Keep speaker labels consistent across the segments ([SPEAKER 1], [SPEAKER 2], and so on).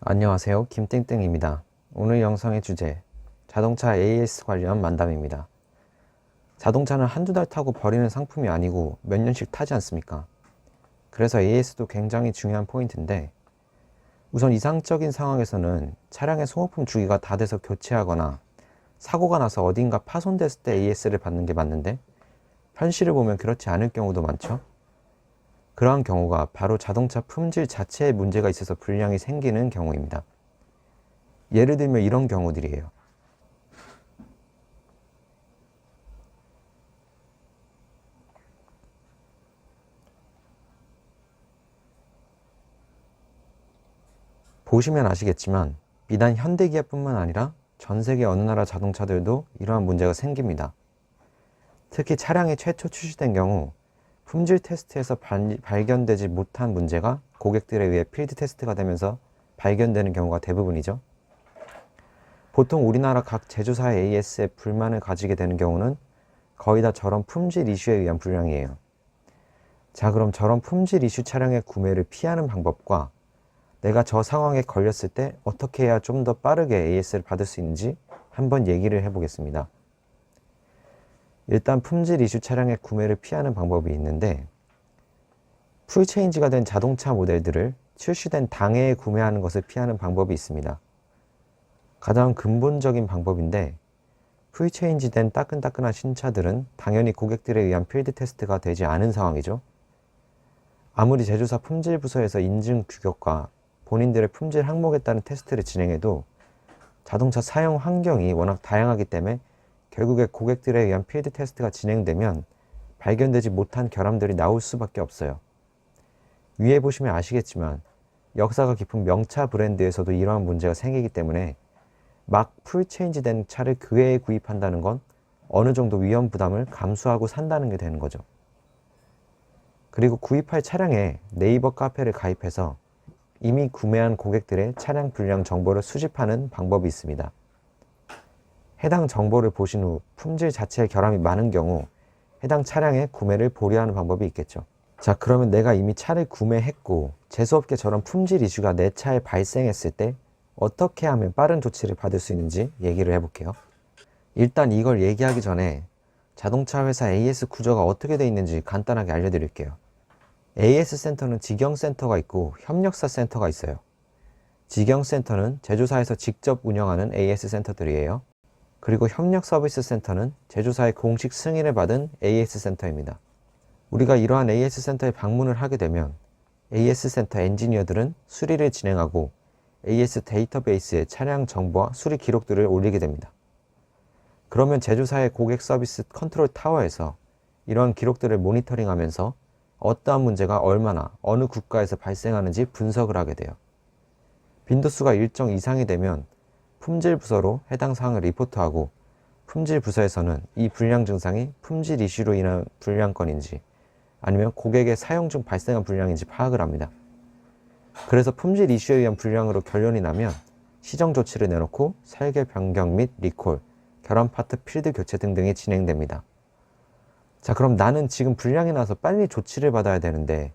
[SPEAKER 1] 안녕하세요, 김땡땡입니다. 오늘 영상의 주제, 자동차 AS 관련 만담입니다. 자동차는 한두 달 타고 버리는 상품이 아니고 몇 년씩 타지 않습니까? 그래서 AS도 굉장히 중요한 포인트인데, 우선 이상적인 상황에서는 차량의 소모품 주기가 다 돼서 교체하거나 사고가 나서 어딘가 파손됐을 때 AS를 받는 게 맞는데, 현실을 보면 그렇지 않을 경우도 많죠. 그러한 경우가 바로 자동차 품질 자체에 문제가 있어서 불량이 생기는 경우입니다. 예를 들면 이런 경우들이에요. 보시면 아시겠지만 비단 현대기아뿐만 아니라 전 세계 어느 나라 자동차들도 이러한 문제가 생깁니다. 특히 차량이 최초 출시된 경우 품질 테스트에서 발견되지 못한 문제가 고객들에 의해 필드 테스트가 되면서 발견되는 경우가 대부분이죠. 보통 우리나라 각 제조사의 AS에 불만을 가지게 되는 경우는 거의 다 저런 품질 이슈에 의한 불량이에요. 자, 그럼 저런 품질 이슈 차량의 구매를 피하는 방법과 내가 저 상황에 걸렸을 때 어떻게 해야 좀 더 빠르게 AS를 받을 수 있는지 한번 얘기를 해보겠습니다. 일단 품질 이슈 차량의 구매를 피하는 방법이 있는데, 풀체인지가 된 자동차 모델들을 출시된 당해에 구매하는 것을 피하는 방법이 있습니다. 가장 근본적인 방법인데, 풀체인지 된 따끈따끈한 신차들은 당연히 고객들에 의한 필드 테스트가 되지 않은 상황이죠. 아무리 제조사 품질 부서에서 인증 규격과 본인들의 품질 항목에 따른 테스트를 진행해도 자동차 사용 환경이 워낙 다양하기 때문에 결국에 고객들에 의한 필드 테스트가 진행되면 발견되지 못한 결함들이 나올 수밖에 없어요. 위에 보시면 아시겠지만 역사가 깊은 명차 브랜드에서도 이러한 문제가 생기기 때문에 막 풀체인지 된 차를 그 해에 구입한다는 건 어느 정도 위험 부담을 감수하고 산다는 게 되는 거죠. 그리고 구입할 차량에 네이버 카페를 가입해서 이미 구매한 고객들의 차량 불량 정보를 수집하는 방법이 있습니다. 해당 정보를 보신 후 품질 자체에 결함이 많은 경우 해당 차량의 구매를 보류하는 방법이 있겠죠. 자, 그러면 내가 이미 차를 구매했고 재수없게 저런 품질 이슈가 내 차에 발생했을 때 어떻게 하면 빠른 조치를 받을 수 있는지 얘기를 해볼게요. 일단 이걸 얘기하기 전에 자동차 회사 AS 구조가 어떻게 되어 있는지 간단하게 알려드릴게요. AS 센터는 직영센터가 있고 협력사 센터가 있어요. 직영센터는 제조사에서 직접 운영하는 AS 센터들이에요. 그리고 협력서비스센터는 제조사의 공식 승인을 받은 AS 센터입니다. 우리가 이러한 AS 센터에 방문을 하게 되면 AS 센터 엔지니어들은 수리를 진행하고 AS 데이터베이스에 차량 정보와 수리 기록들을 올리게 됩니다. 그러면 제조사의 고객 서비스 컨트롤 타워에서 이러한 기록들을 모니터링하면서 어떠한 문제가 얼마나 어느 국가에서 발생하는지 분석을 하게 돼요. 빈도수가 일정 이상이 되면 품질 부서로 해당 사항을 리포트하고 품질 부서에서는 이 불량 증상이 품질 이슈로 인한 불량 건인지 아니면 고객의 사용 중 발생한 불량인지 파악을 합니다. 그래서 품질 이슈에 의한 불량으로 결론이 나면 시정 조치를 내놓고 설계 변경 및 리콜, 결함 파트 필드 교체 등등이 진행됩니다. 자, 그럼 나는 지금 불량이 나서 빨리 조치를 받아야 되는데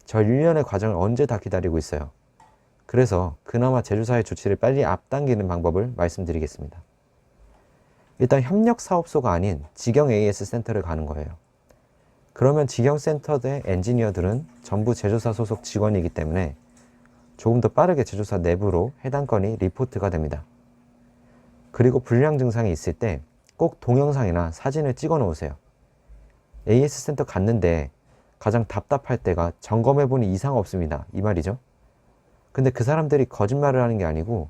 [SPEAKER 1] 저 일련의 과정을 언제 다 기다리고 있어요. 그래서 그나마 제조사의 조치를 빨리 앞당기는 방법을 말씀드리겠습니다. 일단 협력사업소가 아닌 직영 AS 센터를 가는 거예요. 그러면 직영 센터의 엔지니어들은 전부 제조사 소속 직원이기 때문에 조금 더 빠르게 제조사 내부로 해당 건이 리포트가 됩니다. 그리고 불량 증상이 있을 때 꼭 동영상이나 사진을 찍어 놓으세요. AS 센터 갔는데 가장 답답할 때가 점검해보니 이상 없습니다, 이 말이죠. 근데 그 사람들이 거짓말을 하는 게 아니고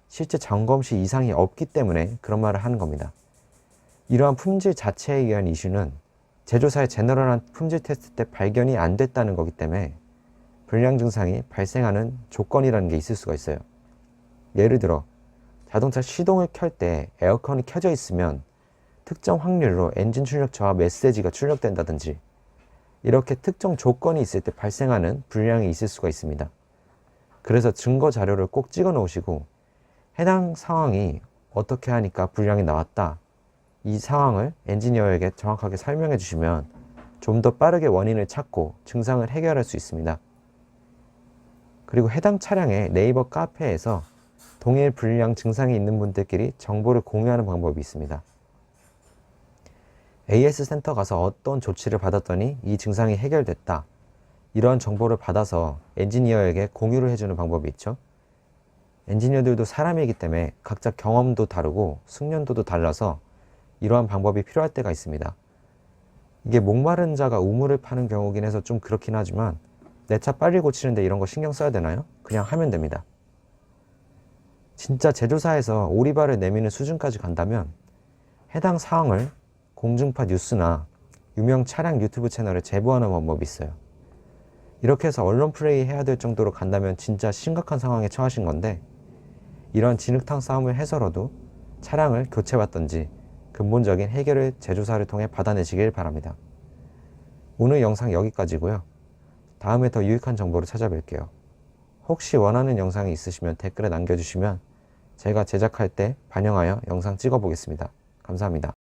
[SPEAKER 1] 실제 점검 시 이상이 없기 때문에 그런 말을 하는 겁니다. 이러한 품질 자체에 의한 이슈는 제조사의 제너럴한 품질 테스트 때 발견이 안 됐다는 거기 때문에 불량 증상이 발생하는 조건이라는 게 있을 수가 있어요. 예를 들어 자동차 시동을 켤 때 에어컨이 켜져 있으면 특정 확률로 엔진 출력 저하 메시지가 출력된다든지 이렇게 특정 조건이 있을 때 발생하는 불량이 있을 수가 있습니다. 그래서 증거 자료를 꼭 찍어 놓으시고 해당 상황이 어떻게 하니까 불량이 나왔다, 이 상황을 엔지니어에게 정확하게 설명해 주시면 좀 더 빠르게 원인을 찾고 증상을 해결할 수 있습니다. 그리고 해당 차량의 네이버 카페에서 동일 불량 증상이 있는 분들끼리 정보를 공유하는 방법이 있습니다. AS 센터 가서 어떤 조치를 받았더니 이 증상이 해결됐다. 이런 정보를 받아서 엔지니어에게 공유를 해주는 방법이 있죠. 엔지니어들도 사람이기 때문에 각자 경험도 다르고 숙련도도 달라서 이러한 방법이 필요할 때가 있습니다. 이게 목마른 자가 우물을 파는 경우긴 해서 좀 그렇긴 하지만 내 차 빨리 고치는데 이런 거 신경 써야 되나요? 그냥 하면 됩니다. 진짜 제조사에서 오리발을 내미는 수준까지 간다면 해당 사항을 공중파 뉴스나 유명 차량 유튜브 채널에 제보하는 방법이 있어요. 이렇게 해서 언론 플레이 해야 될 정도로 간다면 진짜 심각한 상황에 처하신 건데, 이런 진흙탕 싸움을 해서라도 차량을 교체받던지 근본적인 해결을 제조사를 통해 받아내시길 바랍니다. 오늘 영상 여기까지고요. 다음에 더 유익한 정보로 찾아뵐게요. 혹시 원하는 영상이 있으시면 댓글에 남겨주시면 제가 제작할 때 반영하여 영상 찍어 보겠습니다. 감사합니다.